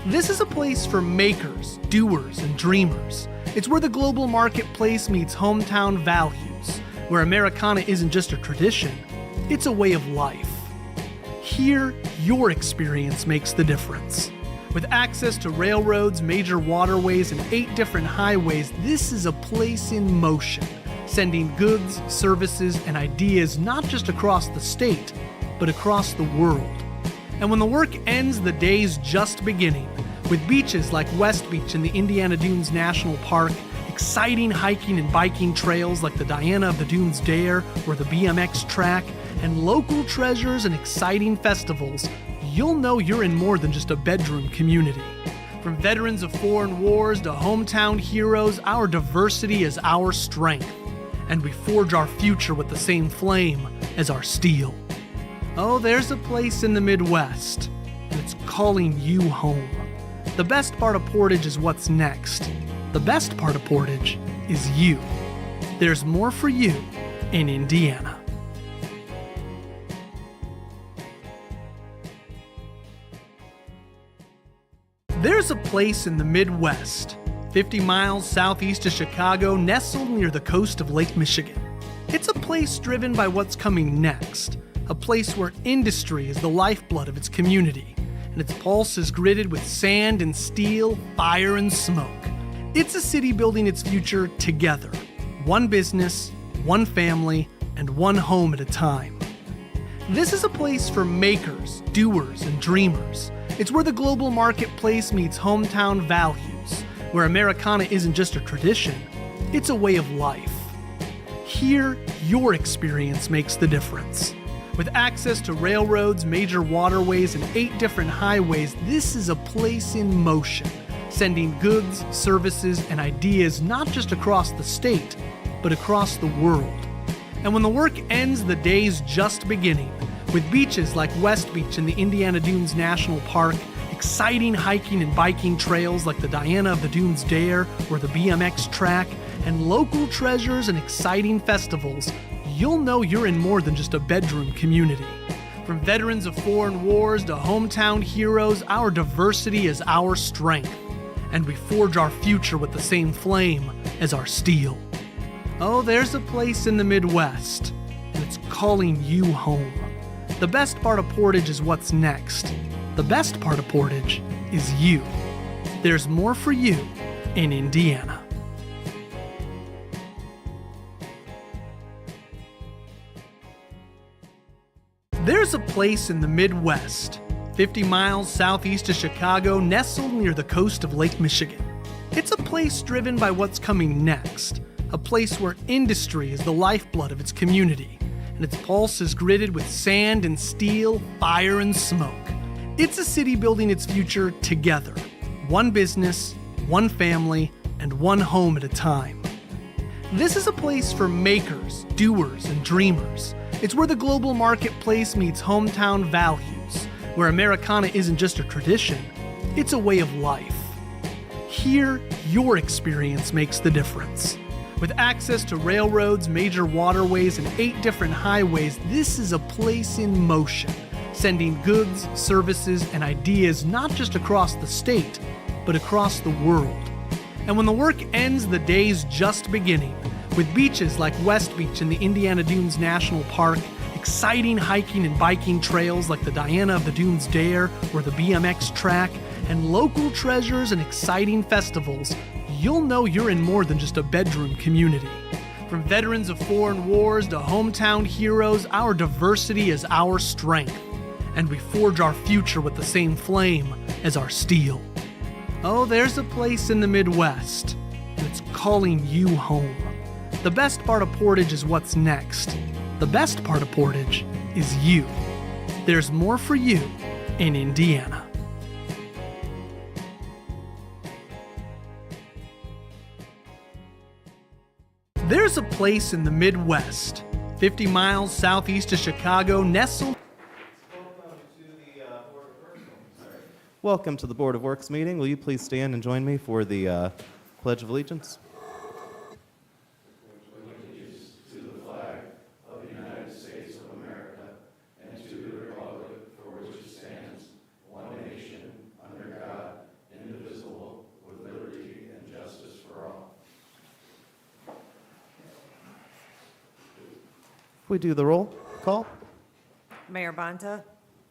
This is a place for makers, doers, and dreamers. It's where the global marketplace meets hometown values, where Americana isn't just a tradition, it's a way of life. Here, your experience makes the difference. With access to railroads, major waterways, and 8 different highways, this is a place in motion, sending goods, services, and ideas not just across the state, but across the world. And when the work ends, the day's just beginning, with beaches like West Beach in the Indiana Dunes National Park, exciting hiking and biking trails like the Diana of the Dunes Dare or the BMX track, and local treasures and exciting festivals, you'll know you're in more than just a bedroom community. From veterans of foreign wars to hometown heroes, our diversity is our strength, and we forge our future with the same flame as our steel. Oh, there's a place in the Midwest, and it's calling you home. The best part of Portage is what's next. The best part of Portage is you. There's more for you in Indiana. There's a place in the Midwest, 50 miles southeast of Chicago, nestled near the coast of Lake Michigan. It's a place driven by what's coming next, a place where industry is the lifeblood of its community, and its pulse is gritted with sand and steel, fire and smoke. It's a city building its future together, one business, one family, and one home at a time. This is a place for makers, doers, and dreamers. It's where the global marketplace meets hometown values, where Americana isn't just a tradition, it's a way of life. Here, your experience makes the difference. With access to railroads, major waterways, and 8 different highways, this is a place in motion, sending goods, services, and ideas not just across the state, but across the world. And when the work ends, the day's just beginning, with beaches like West Beach in the Indiana Dunes National Park, exciting hiking and biking trails like the Diana of the Dunes Dare or the BMX track, and local treasures and exciting festivals, you'll know you're in more than just a bedroom community. From veterans of foreign wars to hometown heroes, our diversity is our strength, and we forge our future with the same flame as our steel. Oh, there's a place in the Midwest, and it's calling you home. The best part of Portage is what's next. The best part of Portage is you. There's more for you in Indiana. There's a place in the Midwest, 50 miles southeast of Chicago, nestled near the coast of Lake Michigan. It's a place driven by what's coming next, a place where industry is the lifeblood of its community, and its pulse is gritted with sand and steel, fire and smoke. It's a city building its future together, one business, one family, and one home at a time. This is a place for makers, doers, and dreamers. It's where the global marketplace meets hometown values, where Americana isn't just a tradition, it's a way of life. Here, your experience makes the difference. With access to railroads, major waterways, and 8 different highways, this is a place in motion, sending goods, services, and ideas not just across the state, but across the world. And when the work ends, the day's just beginning, with beaches like West Beach in the Indiana Dunes National Park, exciting hiking and biking trails like the Diana of the Dunes Dare or the BMX track, and local treasures and exciting festivals, you'll know you're in more than just a bedroom community. From veterans of foreign wars to hometown heroes, our diversity is our strength, and we forge our future with the same flame as our steel. Oh, there's a place in the Midwest, and it's calling you home. The best part of Portage is what's next. The best part of Portage is you. There's more for you in Indiana. There's a place in the Midwest, 50 miles southeast of Chicago, nestled. Welcome to the Board of Works meeting. Will you please stand and join me for the Pledge of Allegiance? If we do the roll call. Mayor Bonta,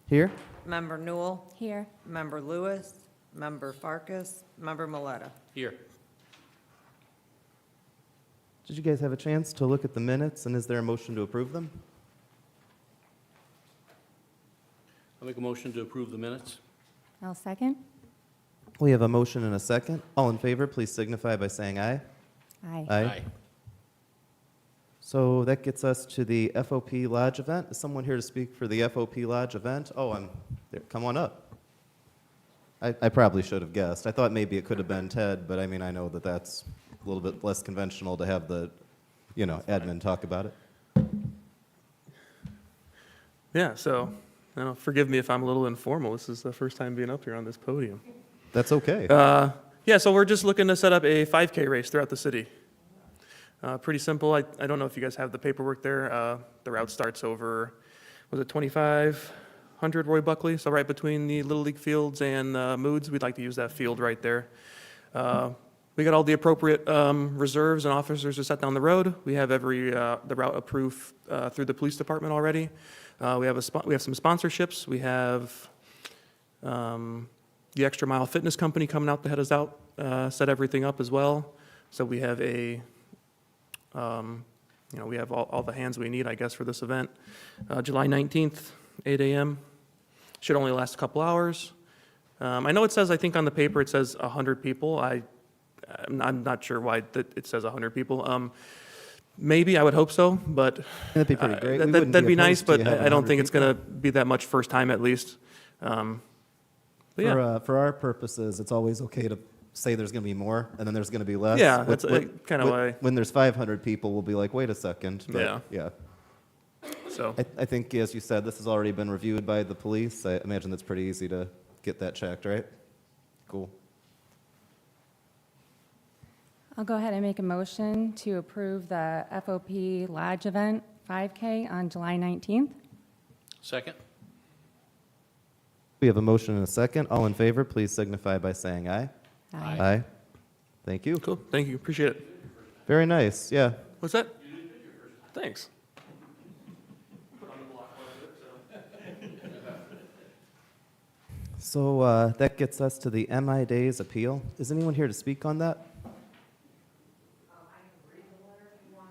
Here. Member Newell, Here. Member Lewis, Member Farkas, Member Maleta. Here. Did you guys have a chance to look at the minutes, and is there a motion to approve them? I'll make a motion to approve the minutes. I'll second. We have a motion and a second. All in favor, please signify by saying aye. Aye. So that gets us to the FOP Lodge event. Is someone here to speak for the FOP Lodge event? Oh, there. Come on up. I probably should have guessed. I thought maybe it could have been Ted, but I mean, I know that that's a little bit less conventional to have the, admin talk about it. Yeah, so forgive me if I'm a little informal. This is the first time being up here on this podium. That's okay. Yeah, so we're just looking to set up a 5K race throughout the city. Pretty simple. I don't know if you guys have the paperwork there. The route starts over, was it 2500 Roy Buckley? So right between the Little League fields and Moods. We'd like to use that field right there. We got all the appropriate reserves and officers to set down the road. We have the route approved through the police department already. We have some sponsorships. We have the Extra Mile Fitness Company coming out to head us out, set everything up as well. So we have we have all the hands we need, I guess, for this event. July 19th, 8 a.m. Should only last a couple hours. I know it says, I think on the paper it says 100 people. I'm not sure why it says 100 people. Maybe, I would hope so, but That'd be pretty great. We wouldn't that'd be nice, opposed to but having I don't 100 think it's people. going to be that much first time at least. But yeah, For our purposes, it's always okay to say there's going to be more, and then there's going to be less. Yeah, that's kind of why. When there's 500 people, we'll be like, wait a second. But Yeah. So, I think, as you said, this has already been reviewed by the police. I imagine that's pretty easy to get that checked, right? Cool. I'll go ahead and make a motion to approve the FOP Lodge event 5K on July 19th. Second? We have a motion and a second. All in favor, please signify by saying aye. Aye. Thank you. cool, thank you, appreciate it. Very nice, yeah. What's that? Thanks. So that gets us to the MI Days appeal. Is anyone here to speak on that? I can read the letter if you want.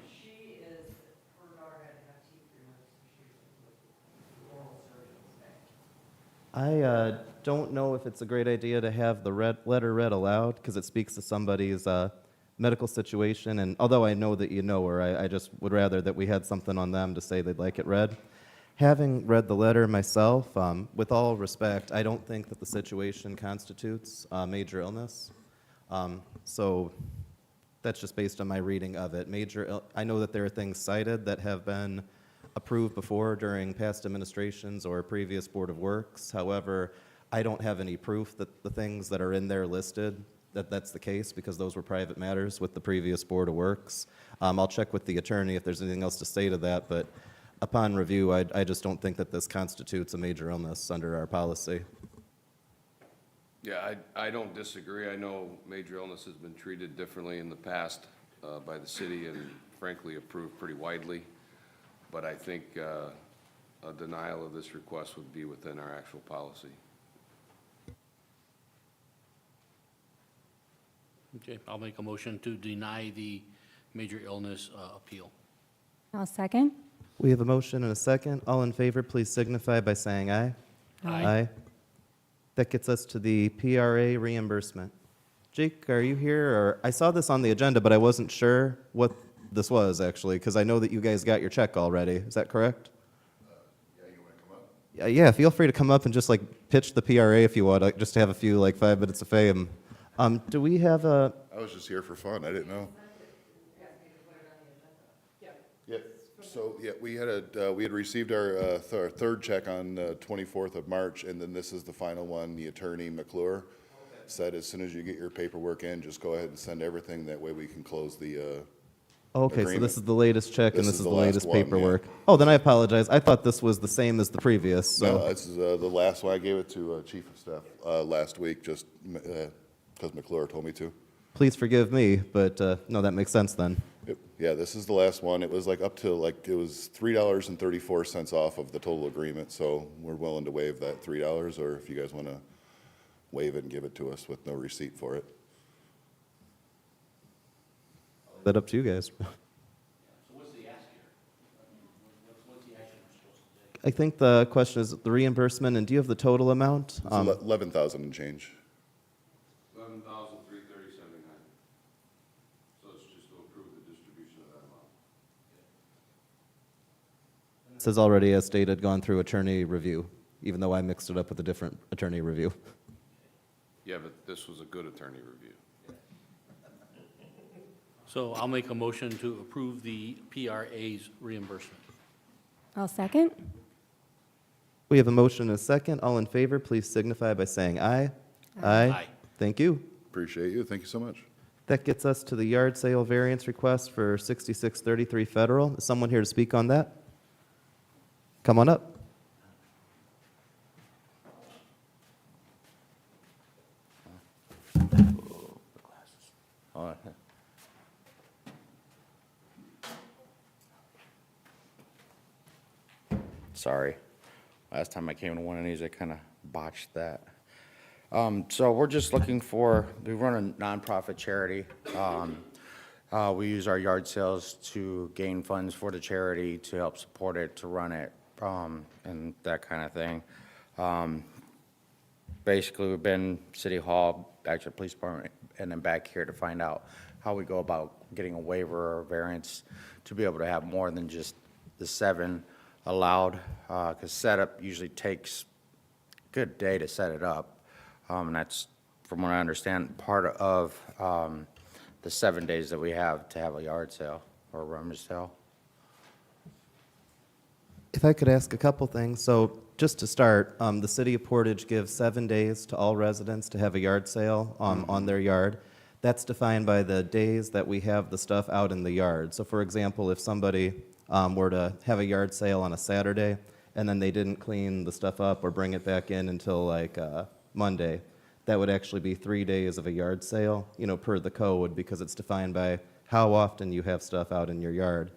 She is, her daughter had to have teeth removed, so she's oral surgeon today. I don't know if it's a great idea to have the letter read aloud because it speaks to somebody's medical situation. And although I know that you know her, I just would rather that we had something on them to say they'd like it read. Having read the letter myself, with all respect, I don't think that the situation constitutes major illness. So that's just based on my reading of it. I know that there are things cited that have been approved before during past administrations or previous Board of Works. However, I don't have any proof that the things that are in there listed, that's the case, because those were private matters with the previous Board of Works. I'll check with the attorney if there's anything else to say to that, but upon review, I just don't think that this constitutes a major illness under our policy. Yeah, I don't disagree. I know major illness has been treated differently in the past by the city and frankly approved pretty widely. But I think a denial of this request would be within our actual policy. Okay, I'll make a motion to deny the major illness appeal. I'll second. We have a motion and a second. All in favor, please signify by saying aye. Aye. That gets us to the PRA reimbursement. Jake, are you here? Or I saw this on the agenda, but I wasn't sure what this was actually, because I know that you guys got your check already. Is that correct? Yeah, you want to come up? Yeah, feel free to come up and just pitch the PRA if you want, just to have a few 5 minutes of fame. Do we have a? I was just here for fun. I didn't know. Yeah. So we had received our third check on 24th of March, and then this is the final one. The attorney McClure said as soon as you get your paperwork in, just go ahead and send everything. That way we can close the. Okay, so agreement. this is the latest check and This this is is the the last latest one, yeah. paperwork. Oh, then I apologize. I thought this was the same as the previous. So. No, this is the last one. I gave it to Chief of Staff last week, just because McClure told me to. please forgive me, but no, that makes sense then. Yep. Yeah, this is the last one. It was like up to it was $3.34 off of the total agreement, so we're willing to waive that $3, or if you guys want to waive it and give it to us with no receipt for it. That up to you guys. So what's the ask here? What's the action we're supposed to take? I think the question is the reimbursement, and do you have the total amount? It's 11,000 and change. 11,330.79. So it's just to approve the distribution of that amount. This has already, as stated, gone through attorney review, even though I mixed it up with a different attorney review. Yeah, but this was a good attorney review. So I'll make a motion to approve the PRA's reimbursement. I'll second. We have a motion and a second. All in favor, please signify by saying aye. Aye. Thank you. Appreciate you. Thank you so much. That gets us to the yard sale variance request for 6633 Federal. Is someone here to speak on that? Come on up. Sorry. Last time I came to one of these, I kind of botched that. So we're just looking for, we run a nonprofit charity. We use our yard sales to gain funds for the charity, to help support it, to run it, and that kind of thing. Basically, we've been City Hall, back to the police department, and then back here to find out how we go about getting a waiver or a variance to be able to have more than just the 7 allowed, because setup usually takes a good day to set it up. And that's, from what I understand, part of the 7 days that we have to have a yard sale or a rummage sale. If I could ask a couple things. So just to start, the city of Portage gives 7 days to all residents to have a yard sale on their yard. That's defined by the days that we have the stuff out in the yard. So for example, if somebody were to have a yard sale on a Saturday and then they didn't clean the stuff up or bring it back in until like Monday, that would actually be 3 days of a yard sale, per the code, because it's defined by how often you have stuff out in your yard.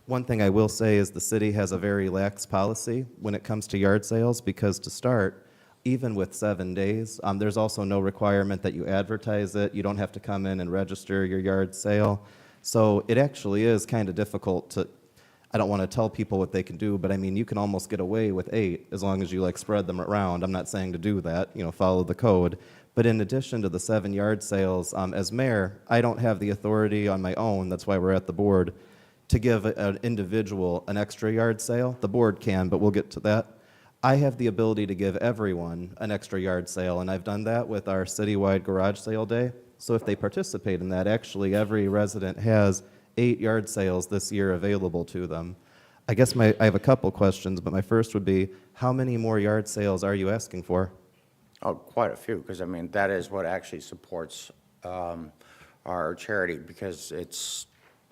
One thing I will say is the city has a very lax policy when it comes to yard sales, because to start, even with 7 days, there's also no requirement that you advertise it. You don't have to come in and register your yard sale. So it actually is kind of difficult to, I don't want to tell people what they can do, but I mean, you can almost get away with 8 as long as you spread them around. I'm not saying to do that, follow the code. But in addition to the 7 yard sales, as mayor, I don't have the authority on my own, that's why we're at the board, to give an individual an extra yard sale. The board can, but we'll get to that. I have the ability to give everyone an extra yard sale, and I've done that with our citywide garage sale day. So if they participate in that, actually every resident has 8 yard sales this year available to them. I guess I have a couple questions, but my first would be, how many more yard sales are you asking for? Oh, quite a few, because I mean, that is what actually supports our charity, because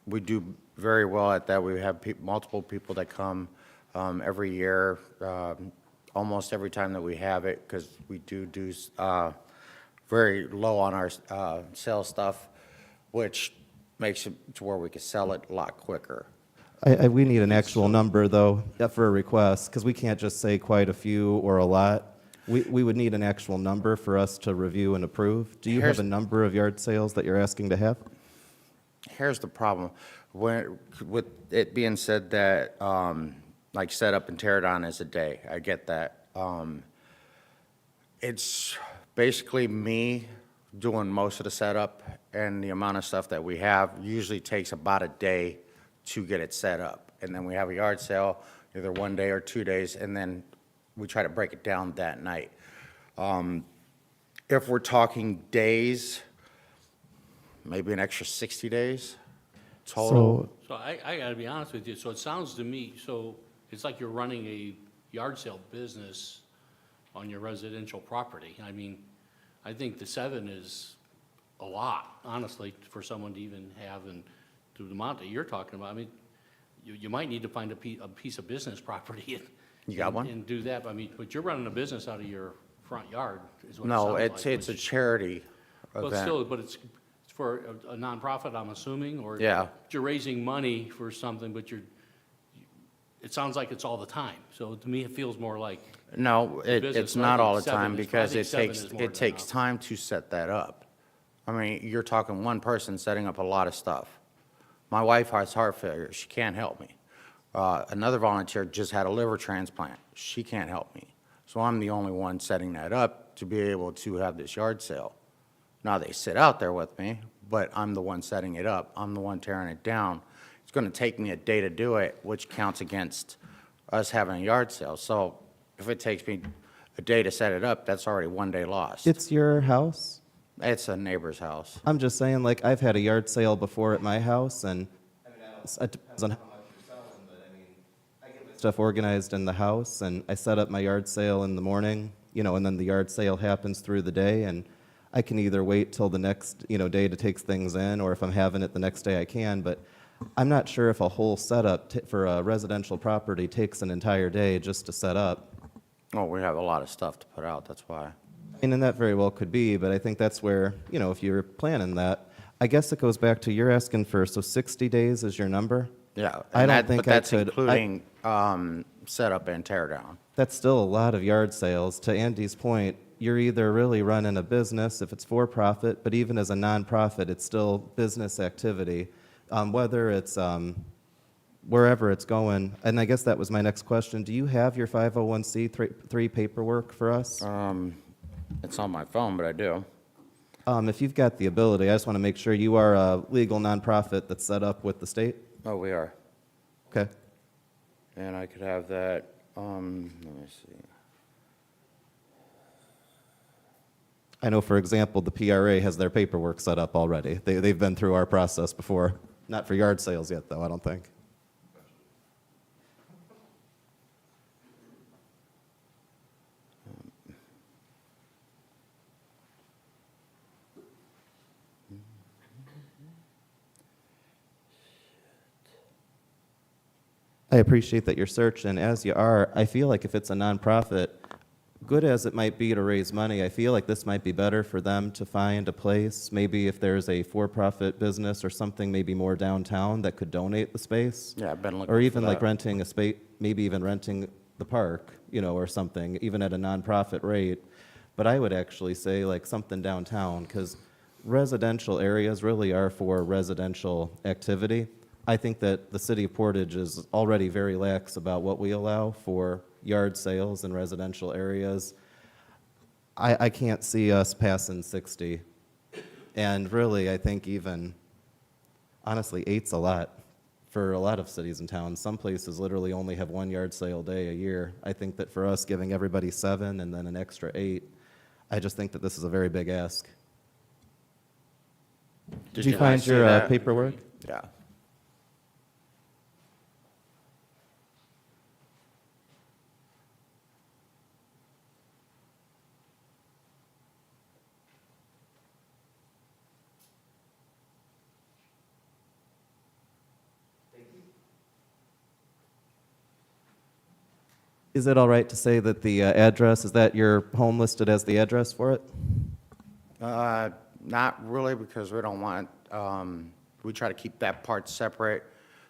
we do very well at that. We have multiple people that come every year, almost every time that we have it, because we do very low on our sales stuff, which makes it to where we can sell it a lot quicker. We need an actual number, though, for a request, because we can't just say quite a few or a lot. We would need an actual number for us to review and approve. Do you have a number of yard sales that you're asking to have? Here's the problem. With it being said that, like set up and tear down is a day, I get that. It's basically me doing most of the setup, and the amount of stuff that we have usually takes about a day to get it set up. And then we have a yard sale, either 1 day or 2 days, and then we try to break it down that night. If we're talking days, maybe an extra 60 days total. So I got to be honest with you, so it sounds to me, so it's like you're running a yard sale business on your residential property. I mean, I think the 7 is a lot, honestly, for someone to even have, and to the amount that you're talking about. I mean, you might need to find a piece of business property and You got one? and do that. I mean, but you're running a business out of your front yard, is what it No, sounds like. it's a charity Well, event. still, but it's for a nonprofit, I'm assuming, or? Yeah. You're raising money for something, but it sounds like it's all the time. So to me, it feels more like, No, business, it's so I not think all the 7 time is- I because think it 7 takes, is more it than takes enough. time to set that up. I mean, you're talking one person setting up a lot of stuff. My wife has heart failure. She can't help me. Another volunteer just had a liver transplant. She can't help me. So I'm the only one setting that up to be able to have this yard sale. Now, they sit out there with me, but I'm the one setting it up. I'm the one tearing it down. It's going to take me a day to do it, which counts against us having a yard sale. So if it takes me a day to set it up, that's already one day lost. It's your house? It's a neighbor's house. I'm just saying, like, I've had a yard sale before at my house, and it depends on how much you're selling, but I mean, I get my stuff organized in the house, and I set up my yard sale in the morning, and then the yard sale happens through the day, and I can either wait till the next, day to take things in, or if I'm having it the next day, I can, but I'm not sure if a whole setup for a residential property takes an entire day just to set up. Well, we have a lot of stuff to put out, that's why. And that very well could be, but I think that's where, if you're planning that, I guess it goes back to you're asking for, so 60 days is your number? Yeah. I and don't that- think but I that's could- including setup and tear down. That's still a lot of yard sales. To Andy's point, you're either really running a business if it's for profit, but even as a nonprofit, it's still business activity, whether it's wherever it's going. And I guess that was my next question. Do you have your 501c3 paperwork for us? It's on my phone, but I do. If you've got the ability, I just want to make sure you are a legal nonprofit that's set up with the state. Oh, we are. Okay. And I could have that, let me see. I know, for example, the PRA has their paperwork set up already. They've been through our process before. Not for yard sales yet, though, I don't think. I appreciate that you're searching. As you are, I feel like if it's a nonprofit, good as it might be to raise money, I feel like this might be better for them to find a place. Maybe if there's a for-profit business or something maybe more downtown that could donate the space. Yeah, I've been looking Or for even like that. renting a space, maybe even renting the park, or something, even at a nonprofit rate. But I would actually say like something downtown, because residential areas really are for residential activity. I think that the city of Portage is already very lax about what we allow for yard sales in residential areas. I can't see us passing 60. And really, I think even, honestly, 8's a lot for a lot of cities and towns. Some places literally only have one yard sale day a year. I think that for us, giving everybody 7 and then an extra 8, I just think that this is a very big ask. Did you Can I find see your that? paperwork? Yeah. Is it all right to say that the address, is that your home listed as the address for it? Not really, because we don't want, we try to keep that part separate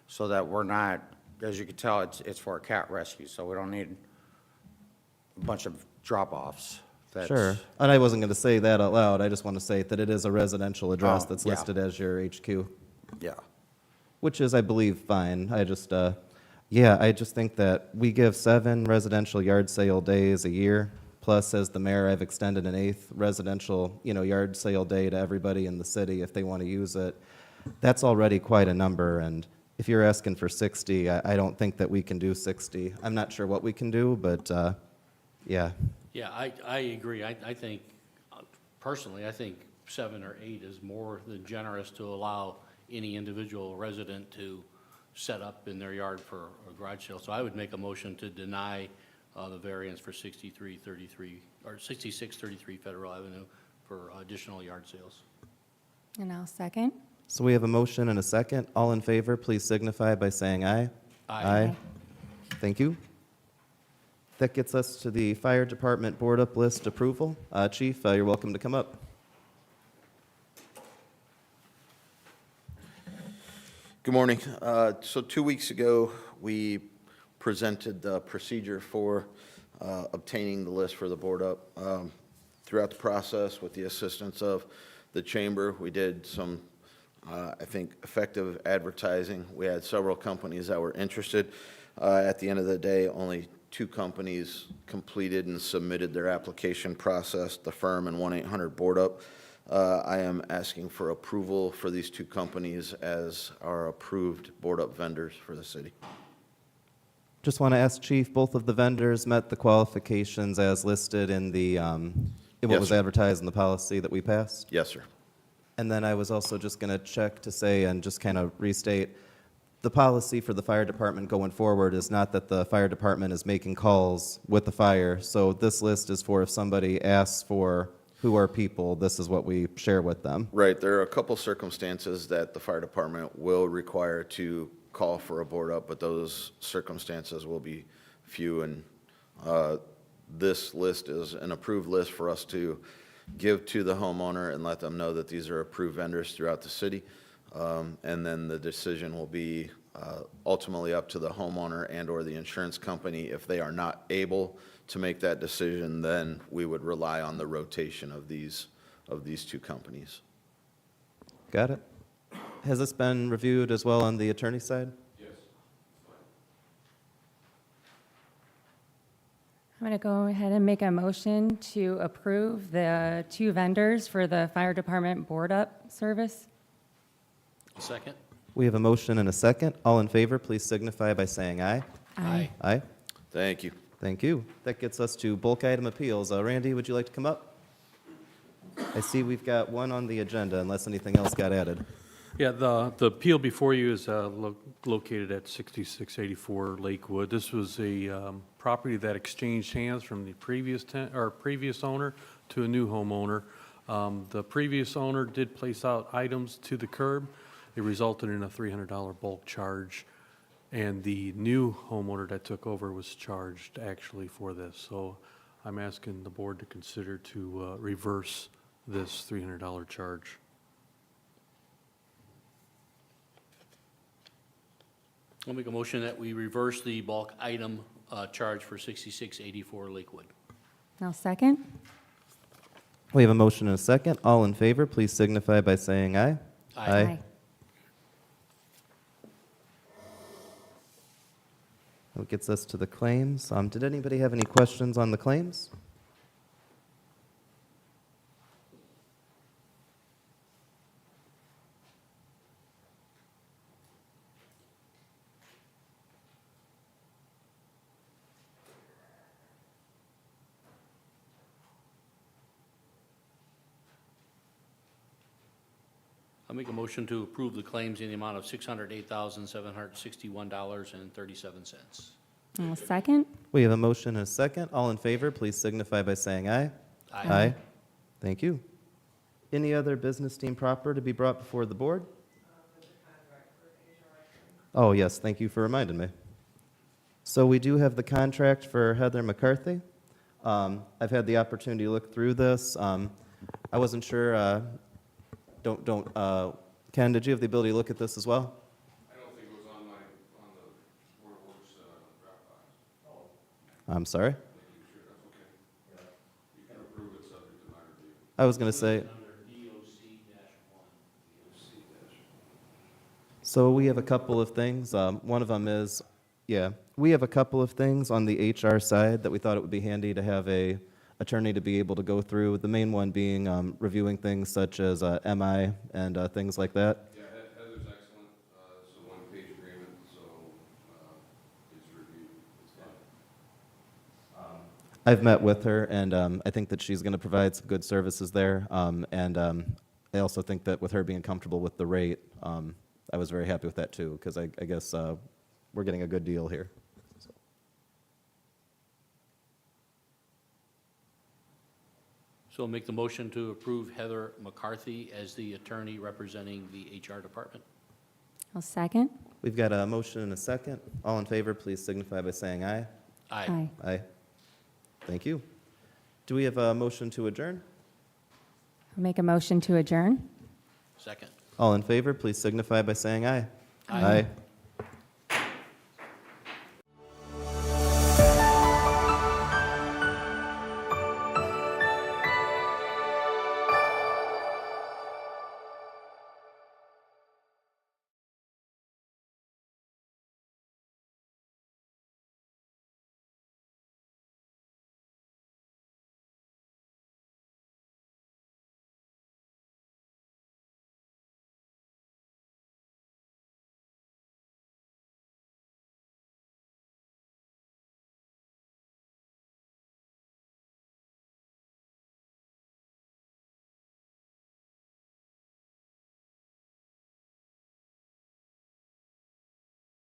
so that we're not, as you can tell, it's for a cat rescue, so we don't need a bunch of drop-offs. That's- Sure. And I wasn't going to say that out loud. I just want to say that it is a residential address Oh, that's yeah. listed as your HQ, Yeah. which is, I believe, fine. I just, I just think that we give 7 residential yard sale days a year. Plus, as the mayor, I've extended an 8th residential, yard sale day to everybody in the city if they want to use it. That's already quite a number, and if you're asking for 60, I don't think that we can do 60. I'm not sure what we can do, but, yeah. Yeah, I agree. I think, personally, I think 7 or 8 is more than generous to allow any individual resident to set up in their yard for a garage sale. So I would make a motion to deny the variance for 6333, or 6633 Federal Avenue for additional yard sales. And I'll second. So we have a motion and a second. All in favor, please signify by saying aye. Aye. Thank you. That gets us to the Fire Department Board Up List approval. Chief, you're welcome to come up. Good morning. So 2 weeks ago, we presented the procedure for obtaining the list for the board up. Throughout the process, with the assistance of the chamber, we did some, I think, effective advertising. We had several companies that were interested. At the end of the day, only 2 companies completed and submitted their application process, the firm and 1-800-BOARD-UP. I am asking for approval for these 2 companies as our approved board-up vendors for the city. Just want to ask, Chief, both of the vendors met the qualifications as listed in the, in what Yes, was sir. advertised in the policy that we passed? Yes, sir. And then I was also just going to check to say and just kind of restate, the policy for the fire department going forward is not that the fire department is making calls with the fire. So this list is for if somebody asks for who are people, this is what we share with them. Right, there are a couple circumstances that the fire department will require to call for a board up, but those circumstances will be few, and this list is an approved list for us to give to the homeowner and let them know that these are approved vendors throughout the city. And then the decision will be ultimately up to the homeowner and/or the insurance company. If they are not able to make that decision, then we would rely on the rotation of these 2 companies. Got it? Has this been reviewed as well on the attorney side? I'm going to go ahead and make a motion to approve the 2 vendors for the fire department board-up service. A second? We have a motion and a second. All in favor, please signify by saying aye. Aye. Aye. Thank you. Thank you. That gets us to bulk item appeals. Randy, would you like to come up? I see we've got one on the agenda unless anything else got added. Yeah, the appeal before you is located at 6684 Lakewood. This was a property that exchanged hands from the previous owner to a new homeowner. The previous owner did place out items to the curb. It resulted in a $300 bulk charge, and the new homeowner that took over was charged actually for this. So I'm asking the board to consider to reverse this $300 charge. I'll make a motion that we reverse the bulk item charge for 6684 Lakewood. Now second. We have a motion and a second. All in favor, please signify by saying aye. Aye. That gets us to the claims. Did anybody have any questions on the claims? I'll make a motion to approve the claims in the amount of $608,761.37. Now second. We have a motion and a second. All in favor, please signify by saying aye. Aye. Thank you. Any other business deemed proper to be brought before the board? Oh, yes, thank you for reminding me. So we do have the contract for Heather McCarthy. I've had the opportunity to look through this. I wasn't sure, Ken, did you have the ability to look at this as well? I don't think it was on the Board of Works Dropbox. I'm sorry? Sure, that's okay. You can approve it subject to my review. I was going to say, Under DOC-1. so we have a couple of things. One of them is, we have a couple of things on the HR side that we thought it would be handy to have a attorney to be able to go through. The main one being reviewing things such as MI and things like that. Yeah, Heather's excellent. It's a one-page agreement, so it's reviewed. It's fine. I've met with her, and I think that she's going to provide some good services there. And I also think that with her being comfortable with the rate, I was very happy with that too, because I guess we're getting a good deal here. So I'll make the motion to approve Heather McCarthy as the attorney representing the HR department. I'll second. We've got a motion and a second. All in favor, please signify by saying aye. Aye. Aye. Thank you. Do we have a motion to adjourn? I'll make a motion to adjourn. Second. All in favor, please signify by saying aye. Aye.